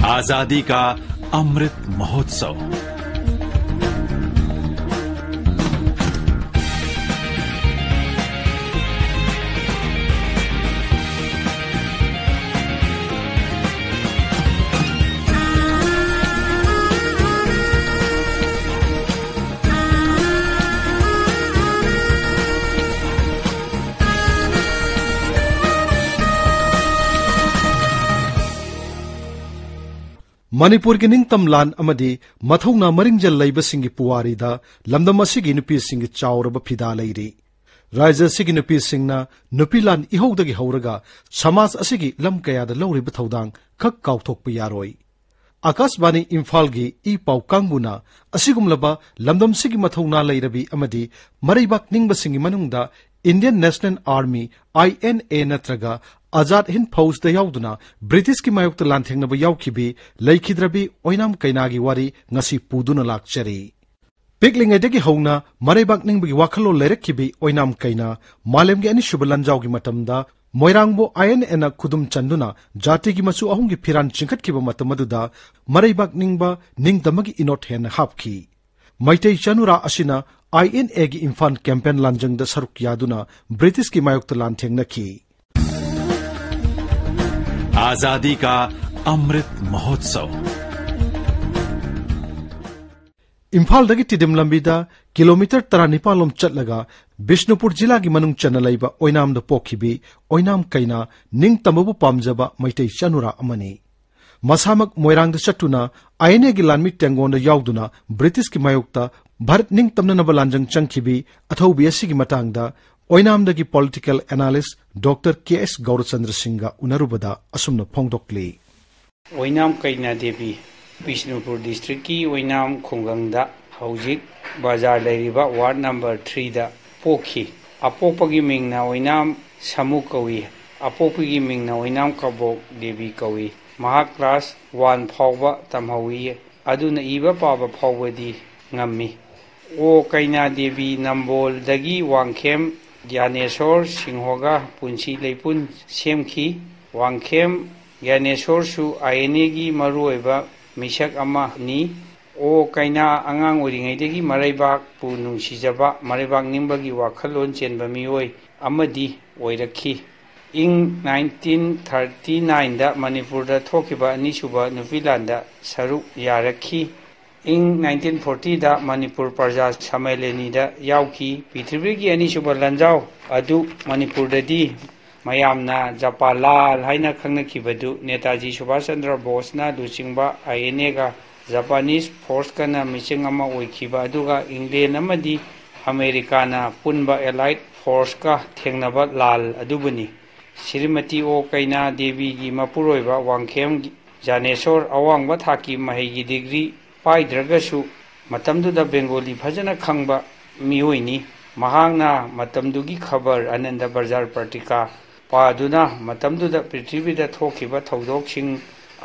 आजादी का अमृत महोत्सव। मणिपुर की निंगतम लान अमदी मथौना मरिंजल लैबसिंगी पुवारीदा लमदम असिगी नुपीसिंगी चाउरब फिदा लैरी। राज्य असिगी नुपीसिंगना नुपी लान इहौदगी हौरगा समाज असिगी लम कयादा लौरिब थौदांग खक काउथोकप यारोय। आकाशवाणी इम्फालगी ई पाउ कांगबुना असिगुमलबा लमदमसिगी मथौना लैरबी अमदी मरैबाक निंगबसिंगी मनुंगदा Indian national army INA नत्रगा Azad Hind फौजदा याउदुना British की मायोक्ता लांथेंगनबा याउखिबी लैखिद्रबी ओइनाम कैनागी वारी ngasi पुदुना लाक्चरी। पिकलिंगैदगी हौना मरैबाक निंगबगी वाखलो लैरखिबी ओइनाम कैना मालेमगी अनिसुब लंजावगी मतमदा मोइरांगबो INA ना खुदुम चंदुना जातिगी मचु अहुंगी फिरान चिंखटखिबा मतमदुदा मरैबाक निंगबा निंगदमगी इनोट हेन हापखि। मैतै चनुरा असिना INA की इम्फान कैंपेन लांजंग द सरुक यादुना ब्रिटिश की मायोक्ता लांथेंगनखि। आजादी का अमृत महोत्सव। इम्फाल दगी तिदिम लंबीदा किलोमीटर 19 चटलगा बिष्णुपुर जिला की मनुंग चना लैबा ओइनाम द पोखिबी ओइनाम कैना निंग तमबु पामजबा मैतै चनुरा अमनी। मसामक मोइरांग द चटुना INA की लानमी टेंगोन द याउदुना ब्रिटिश की मायोक्ता भारत निंग तमननबा लांजंग चंखिबी अथौबी असिगी मतांगदा ओइनामदगी political analyst doctor KS Gaurachandra Singh उनरुबदा असुमन फोंगदोक्ली। ओइनाम कैना देवी बिष्णुपुर डिस्ट्रिक्ट की ओइनाम खुंगंगदा हौजिक बाजार लैरिबा वार्ड नंबर 3 दा पोखी। अपोपगी मिंगना ओइनाम समु कवी अपोपगी मिंगना ओइनाम कबोक देवी कवी। महा क्लास 1 फावबा तमहौई अदुना इबा पाबा फावबदी ngami। ओ कैना देवी नंबोल दगी वांगखेम ज्ञानेश्वर सिंहोगा पुंसी लेपुन सेमखी। वांगखेम ज्ञानेश्वर सु INA की मरुओइबा मिसक अमा नि। ओ कैना अंगांग ओरिङैदगी मरैबाक पु नुंसिजबा मरैबाक निंबगी वाखलोन चेनबा मिओइ अमदी ओइरखी। इं 1939 दा मणिपुर दा थोकिबा अनिसुबा नुपिलांदा सरुक यारखी। इं 1940 दा मणिपुर प्रजा सम्मेलनी दा याउखी। पृथ्वी की अनिसुबा लंजाव अदु मणिपुर ददी मयामना जपालाल हाइना खंगनखिबदु नेताजी सुभाष चंद्र बोसना लुचिंगबा INA का जापानीज फोर्स कना मिसिंग अमा ओइखिबा अदुगा इंग्लैंड अमदी अमेरिकाना पुनबा एलाइड फोर्स का थेंगनबा लाल अदुबनी। श्रीमती ओ कैना देवी की मपुरोइबा वांगखेम जानेश्वर अवांगबा थाकी महैगी डिग्री पाइद्रगसु मतमदुदा बेंगोली फजना खंगबा मिओइनी। महांगना मतमदुगी खबर आनंद बाजार पत्रिका पादुना मतमदुदा पृथ्वीदा थोखिबा थौदोकसिंग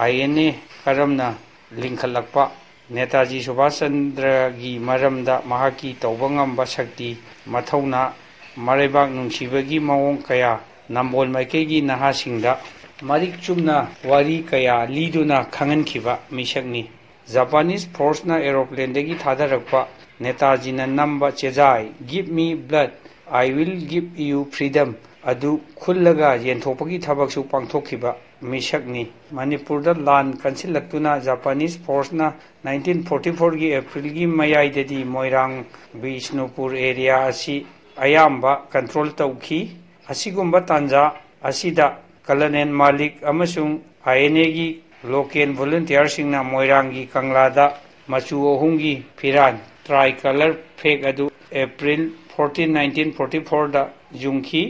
INA करमना लिंखलकपा नेताजी सुभाष चंद्र की मरमदा महाकी तौबंगंबा शक्ति मथौना मरैबाक नुंसिबगी मवोंग कया नंबोल माइकेगी नहासिंगदा मरिक चुमना वारी कया लीदुना खंगनखिबा मिसकनी। जापानीज फोर्स ना एरोप्लेन दगी थादरकपा नेताजी ना नंबा चेजाई give me blood I will give you freedom अदु खुल्लगा येंथोपगी थबकसु पांगथोखिबा मिसकनी। मणिपुर दा लान कंसिलक्तुना जापानीज फोर्स ना 1944 की अप्रैल की मयाइददी मोइरांग बिष्णुपुर एरिया असी अयाम्बा कंट्रोल तौखी। असिगुम्बा तांजा असिदा कलनेन मालिक अमसुंग INA की लोकेल वॉलंटियर सिंगना मोइरांगी कंगलादा मचु अहुंगी फिरान ट्राई कलर फेक अदु अप्रैल 14 1944 दा जुंखी।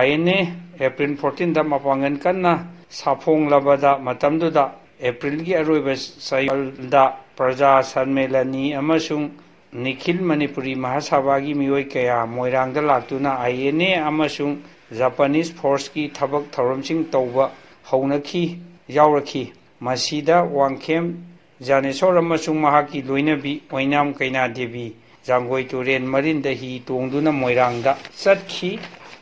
INA अप्रैल 14 दा मपांगन कन्ना साफोंग लबदा मतमदुदा अप्रैल की अरोइबा साइलदा प्रजा सम्मेलनी अमसुंग निखिल मणिपुरी महासभा की मियोय कया मोइरांगदा लाक्तुना INA अमसुंग जापानीज फोर्स की थबक थौरमसिंग तौबा हौनखी यावरखी। मसीदा वांगखेम जानेश्वर अमसुंग महाकी लोइनबी ओइनाम कैना देवी जांगोई तुरेन मरिन दही तोंगदुना मोइरांगदा चटखी।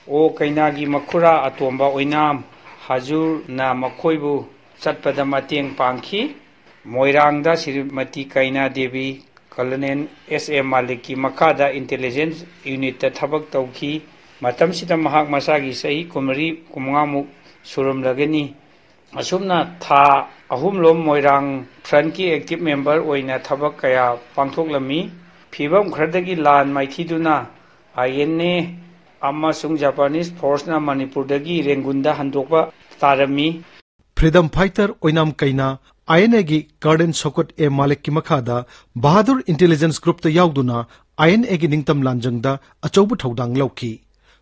ओ कैनागी मखुरा अतोंबा ओइनाम हाजुर ना मखोइबु ꯆꯠꯄꯗ ꯃꯇꯦꯡ ꯄꯥꯡꯈꯤ ꯃꯣꯏꯔꯥꯡꯗ ꯁ꯭ꯔꯤꯃꯇꯤ ꯀꯩꯅꯥ ꯗꯦꯕꯤ ꯀꯣꯂꯣꯅꯦꯜ S.A. ꯃꯥꯂꯤꯛꯀꯤ ꯃꯈꯥꯗ ꯏꯟꯇꯦꯂꯤꯖꯦꯟꯁ ꯌꯨꯅꯤꯠꯇ ꯊꯕꯛ ꯇꯧꯈꯤ ꯃꯇꯝꯁꯤꯗ ꯃꯍꯥꯛ ꯃꯁꯥꯒꯤ ꯆꯍꯤ 24-25 ꯁꯨꯔꯝꯂꯒꯅꯤ ꯑꯁꯨꯝꯅ ꯊꯥ 3 ꯃꯣꯏꯔꯥꯡ ꯐ꯭ꯔꯟꯠꯀꯤ ꯑꯦꯛꯇꯤꯚ ꯃꯦꯝꯕꯔ ꯑꯣꯏꯅ ꯊꯕꯛ ꯀꯌꯥ ꯄꯥꯡꯊꯣꯛꯂꯝꯃꯤ ꯐꯤꯕꯝ ꯈꯔꯗꯒꯤ ꯂꯥꯟ ꯃꯥꯏꯊꯤꯗꯨꯅ INA ꯑꯃꯁꯨꯡ ꯖꯄꯥꯅꯤꯁ ꯐꯣꯔꯁꯅ ꯃꯅꯤꯄꯨꯔꯗꯒꯤ ꯔꯦꯡꯒꯨꯟꯗ ꯍꯟꯗꯣꯛꯄ ꯇꯥꯔꯝꯃꯤ फ्रीडम फाइटर ओइनाम कैना INA की कर्नल शौकत A मालिक की मखादा बहादुर इंटेलिजेंस ग्रुप याउदुना INA की निंगतम लांजंगदा अचौब थौदांग लौखी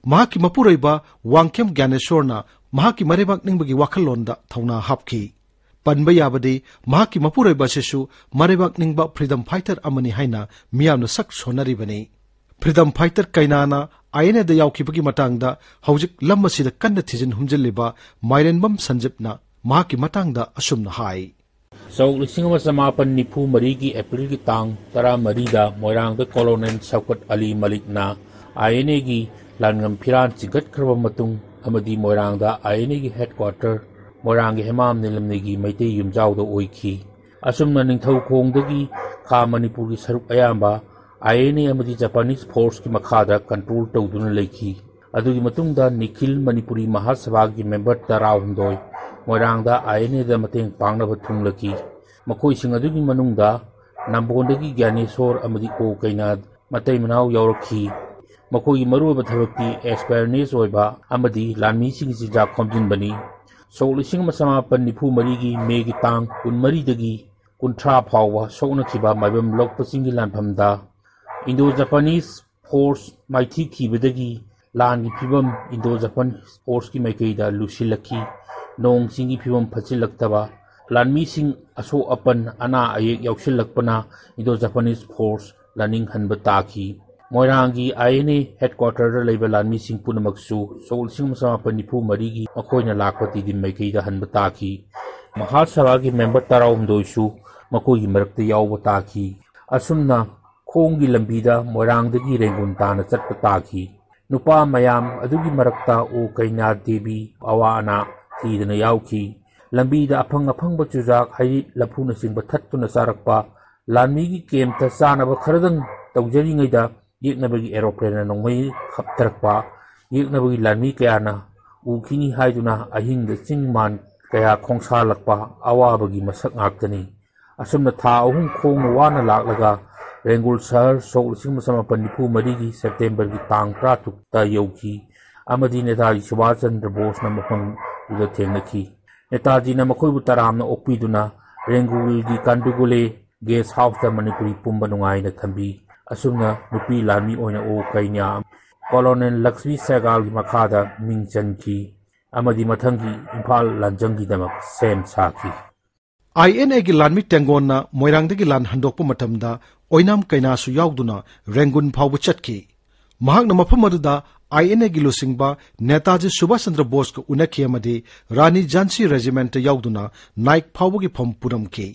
महाकी मपुरैबा वांगखेम ज्ञानेश्वरना महाकी मरेबाक निंबगी वाखलोंदा थौना हापखी पनबा याबदि महाकी मपुरैबा सिसु मरेबाक निंबा फ्रीडम फाइटर अमनी हाइना मियामना सक सोनरिबनी फ्रीडम फाइटर कैनाना INA दा याउखिबगी मतांगदा हौजिक लम असिदा कन्न थिजिन हुमजिल्लिबा माइरेनबम संजीपना महाकी मतांगदा असुमना हाई सौ 1994 की अप्रैल की तांग 13 मोइरांग कॉलोनेल शौकत अली मलिकना INA की लानगम फिरान चिगटख्रब मतुंग अमदी मोइरांग INA की हेडक्वार्टर मोइरांग हेमाम निलमने की मैते युमजाउद ओइखी असुमना निंगथौखोंगदगी खा मणिपुर की सरुक अयाम्बा INA अमदी जापानीज फोर्स की मखादा कंट्रोल तौदुना लेखी अदुगी मतुंगदा निखिल मणिपुरी महासभा की मेंबर 12 मोइरांगदा INA दा मतेंग पांगनब थुंगलकी मखोइसिंग अदुगी मनुंगदा नाम्बोंदगी ज्ञानेश्वर अमदी ओ कैना मतै मनाव यावरखी मखोई मरुब थबक्ति एक्सपेरियंस ओइबा अमदी लानमीसिंग जिजा खोमजिनबनी सोलिसिंग मसमापन निफु मरीगी मेगी तांग 13 दगी 30 फाववा सोनखिबा माइबम लोकपसिंगी लानफमदा इंडो जापानीज फोर्स माइथी खिबदगी लानगी फिबम इंडो जापान फोर्स की मैकेदा लुसिलखी नोंग सिंगी फिबम फचिलक्तबा लानमी सिंग असो अपन अना अयेक याउसिलक्पना इंडो जापानीज फोर्स लानिंग हनब ताखी मोइरांगी INA हेडक्वार्टर लेबा लानमी सिंग पुनमक्सु सोल सिंग मसमापन निफु मरीगी मखोइना लाखपति दि मैकेदा हनब ताखी महासभा की मेंबर 13 मखोइगी मरक्ते याउब ताखी असुमना खोंगी लंबीदा मोइरांगदगी रेंगुन ताना चटप ताखी नुपा मयाम अदुगी मरक्ता ओ कैना देवी अवा अना थीदना याउखी लंबीदा अफंग अफंग चुजाक हाई लफुना सिंग थत्तुना सारकपा लानमीगी केमता चानब खरदंग तौजरिङैदा येकनबगी एरोप्लेन नोंमै खपतरकपा येकनबगी लानमी कयाना उखिनी हाइदुना अहिंग चिंगमान कया खोंसालकपा अवाबगी मसक ngaktani असुमना था अहुम खोंग वाना लाकलगा रेंगुल शहर 1994 की सेप्टेम्बर की तांग 30 यौखी अमदी नेताजी सुभाष चंद्र बोस न मफंग थेंगनखी नेताजी न मखोइबु तरामना ओक्पीदुना रेंगुल की कंडुगुले गेस्ट हाउस मणिपुरी पुंब नुंगाइना थंबी असुमना नुपी लामी ओइना ओ कैन्या कॉलोनेल लक्ष्मी सेगाल की मखादा मिंग चनखी अमदी मथंगी इम्फाल लांजंगी दमक सेम साखी INA की लानमी टेंगोना मोइरांगदगी लान हंदोकप मतमदा ओइनाम कैनासु याउदुना रेंगुन फावब चटकी महाकना मफम अदुदा INA की लुसिंगबा नेताजी सुभाष चंद्र बोस को उनखी अमदी रानी झांसी रेजिमेंट याउदुना नाइक फावबगी फम पुरमकी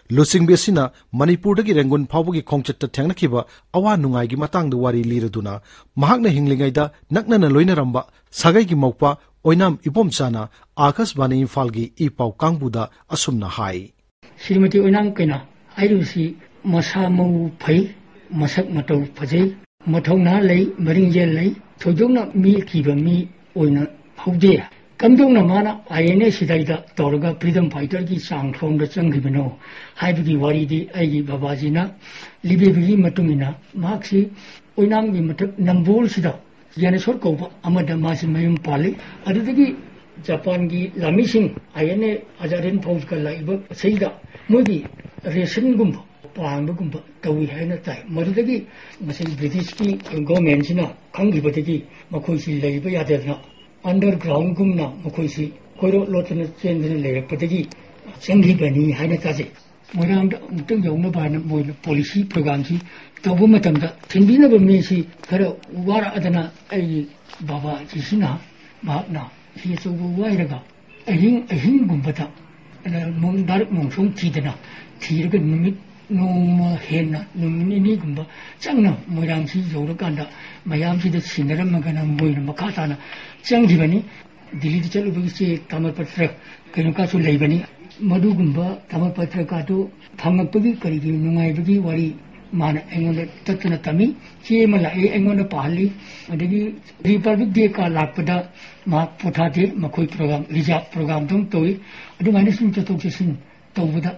लुसिंगबी असिना मणिपुरदगी रेंगुन फावबगी खोंगचट थेंगनखिबा अवा नुंगाइगी मतांगदा वारी लिरदुना महाकना हिंगलिंगैदा नकनना लोइनरंबा सागैगी मौपा ओइनाम इबोमचाना आकाशवाणी इम्फालगी इपाउ कांगबुदा असुमना हाई श्रीमती ओइनाम कैना आइरुसी मसा मौ फै मसक मतौ फजै मथौना लई मरिंगजे लई थोजोंना मी किबा मी ओइना हौदे कमदोंना माना INA सिदाइदा तौरगा फ्रीडम फाइटर की सांगथोंदा चंगिबनो हाइबगी वारीदी आइगी बाबाजीना लिबेबगी मतुमिना माक्सी ओइनाम की मतक नंबोल सिदा ज्ञानेश्वर कौबा अमदा मासी मयुम पाले अदुदगी जापान की लामीसिंग INA आजारेन फौज का लाइबा सैदा मोगी रेशन गुम्बा पांगबगुम्बा तवी हैना ताई मरुदगी मसे ब्रिटिश की गवर्नमेंट सिना खंगिबदगी मखोइसि लैबा यादेना अंडरग्राउंड गुमना मखोइसि कोइरो लोटना चेंदना लेरपदगी चंगिबनी हैना ताजे मोरांग मुतंग यौना बाना मोय पॉलिसी प्रोग्राम सी तब मतमदा थिंबिनब मेसी खर वारा अदना आई बाबा जिसिना महाकना हि चौबो वाइरगा अहिंग गुम्बता मोंदार मोंसों थीदना थीरगा निमित नोमा हेना नुमिनी गुम्बा चंगना मोरांग सी यौरकांदा मयाम सी द सिनरमगना मोयना मखाताना चंगिबनी दिल्ली चलुबगी से तामरपत्र कनुकासु लेबनी मधुगुम्बा तामपत्र का तो फंगपगी करीगी नुंगाइबगी वारी मान एंगोंडे तत्ना तमी चेमला एंगोंडे पाली अदगी रिपब्लिक डे का लापदा मा पोथाते मखोई प्रोग्राम रिजर्व प्रोग्राम तुम तोई अदुमाइने सिन चतोकसिन तौबदा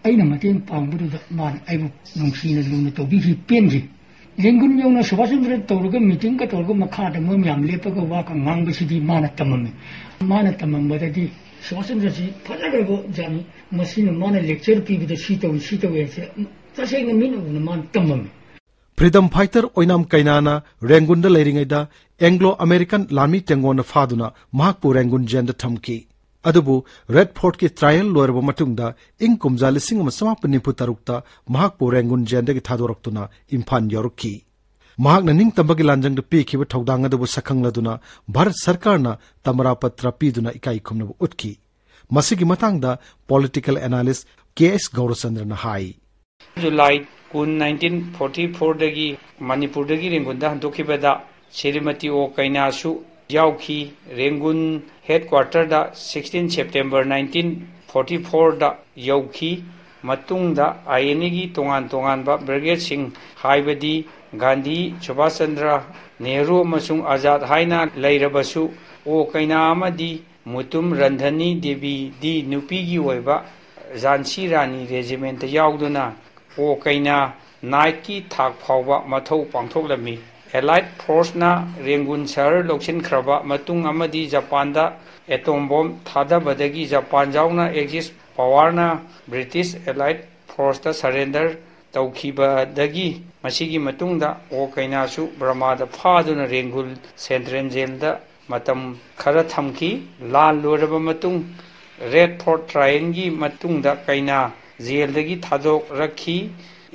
अइना मतें पांगबदुदा मान आइबु नुंसीना लुना तौबी पेनजी लेंगुन यौना सुभाषचंद्र तौरगा मीटिंग का तौरगा मखादा मम याम लेपगा वाका ngangbसिदि माना तममबदि सुभाषचंद्र जी फजगरबो जानी मसिन माना लेक्चर पीबदा सीतौ से तसेंग मिन मान तमम फ्रीडम फाइटर ओइनाम कैनाना रेंगुन लेरिंगैदा एंग्लो अमेरिकन लामी टेंगोन फादुना महाकपु रेंगुन जेंद थमकी अदुबु रेड फोर्ट की ट्रायल लोरबो मतुंगदा इंग कुमजा लिसिंग समापन निफु तरुक्ता महाकपु रेंगुन जेंदगी थादोरक्तुना इम्फान यौरकी महाकना निंग तंबगी लांजंग पीखिब थौदांग अदुबु सखंगलदुना भारत सरकारना तमरा पत्र पीदुना इकाई खुमनबु उतकी मसिगी मतंगदा पॉलिटिकल एनालिस्ट केएस गौरचंद्रना हाई जुलाई 1944 दगी मणिपुर दगी रेंगुन दा हंदोखिबदा श्रीमती ओ कैनासु याउखी रेंगुन हेडक्वार्टर दा 16 सेप्टेम्बर 1944 दा यौखी मतुंगदा आईएनए की तोंगान बा ब्रिगेड सिंह हाइबदी गांधी सुभाष चंद्र नेहरू अमसुंग आजाद हाइना लैरबसु ओ कैना अमदी मुतुम रंधनी देवी दी नुपीगी ओइबा झांसी रानी रेजिमेंट याउदुना ओ कैना नाइट की थाक फावबा मथौ पांथोकलमी एलाइड फोर्सना रेंगुन शहर लौसिनख्रबा मतुंग अमदी जापानदा एटोम बॉम्ब थादबदगी जापान जाउना एक्सिस पावरना ब्रिटिश एलाइड फोर्सता सरेंडर तौखिबदगी मसिगी मतुंगदा ओ कैनासु ब्रह्मादा फादुना रेंगुल सेंट्रल जेलदा मतम खरा थमकी लाल लोरबा मतुंग रेड फोर्ट ट्रायल की मतुंगदा कैना जेलदगी थादोक रखी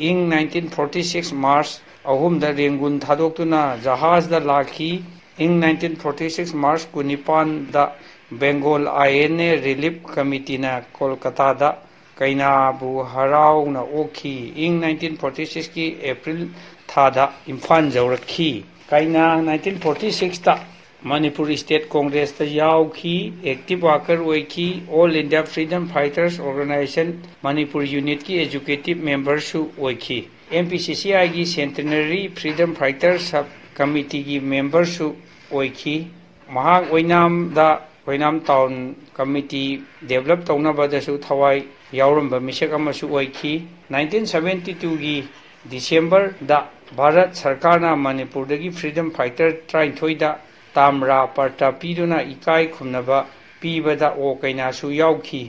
इंग 1946 मार्च अहुमदा रेंगुन थादोक्तुना जहाजदा लाखी इंग 1946 मार्च कुनिपान दा बेंगोल आईएनए रिलीफ कमिटीना कोलकाता कैनाबु हराउना ओखी इंग 1946 की अप्रैल थादा इम्फान जौरखी कैना 1946 ता मणिपुर स्टेट कांग्रेस ता याउखी एक्टिव वर्कर ओइखी all India freedom fighters organisation Manipur unit की एजुकेटिव मेंबर सु ओइखी एमपीसीसीआई की centenary freedom fighter sub committee की मेंबर सु ओइखी महाक ओइनाम टाउन कमिटी डेवलप तौनबदसु थवाई यावरंबा मिसक अमसु ओइखी 1972 की दिसंबर दा भारत सरकारना मणिपुर दगी फ्रीडम फाइटर 33 दा तामरा पर्टा पीदुना इकाई खुमनबा पीबदा ओ कैनासु याउखी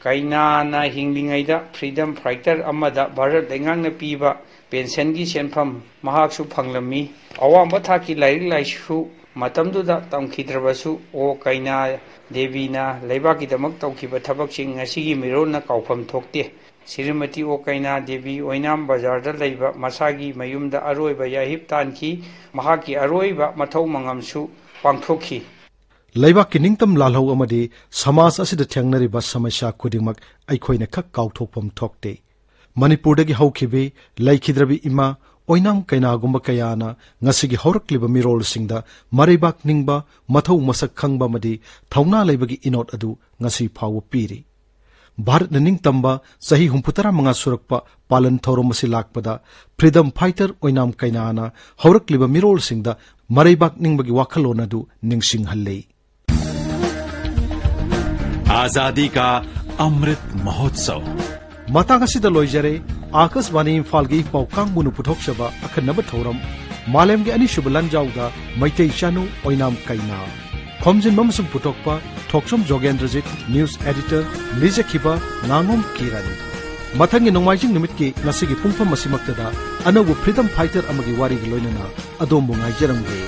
कैनाना हिंगलिंगैदा फ्रीडम फाइटर अमदा भारत लेंगांगना पीबा पेंशन की सेनफम महाकसु फंगलमी अवांबा थाकी लाइरिक लाइसु मतमदुदा तमखिद्रबसु ओ कैना देवीना लेबाकीदमक तौखिबा थबकसिंग ngasiगी मिरोना काउफम थोक्ते श्रीमती ओ कैना देवी ओइनाम बाजारदा लैबा मसागी मयुमदा अरोइबा याहिब तानकी महाकी अरोइबा मथौ मंगमसु पांथोखी लैबाक की निंगतम लालहौ अमदी समाज असिदा थेंगनरिबा समस्या खुदिमक अइखोइना खक काउथोकपम थोक्ते मणिपुरदगी हौखिबे लैखिद्रबी इमा ओइनाम कैनागुम्बा कयाना ngasiगी हौरक्लिबा मिरोलसिंगदा मरैबाक निंगबा मथौ मसक खंगबा मदी थौना लैबगी इनोट अदु ngasi फाव पीरी भारत निंगतंबा सही 64 सुरक्पा पालन थौरम मसी लाकपदा फ्रीडम फाइटर ओइनाम कैनाना हौरक्लिबा मिरोलसिंगदा मरैबाक निंगबगी वाखलोन अदु निंगसिंगहल्ले आजादी का अमृत महोत्सव मतांगसिदा लोइजरे आकाशवाणी इम्फालगी पाउकांगबुनु पुथोक्सबा अखनब थौरम मालेमगी अनिसुब लंजाउदा मैतै चानु ओइनाम कैना खोमजिन ममसुम पुथोक्पा थोक्सम जोगेंद्रजित न्यूज एडिटर लिजखिबा नांगोम किरण मथंगी नोंमाइजिंग निमितकी ngasiगी पुंगफम मसिमक्तदा अनोबु फ्रीडम फाइटर अमगी वारिगी लोइनना अदोमबु ngaijरंगे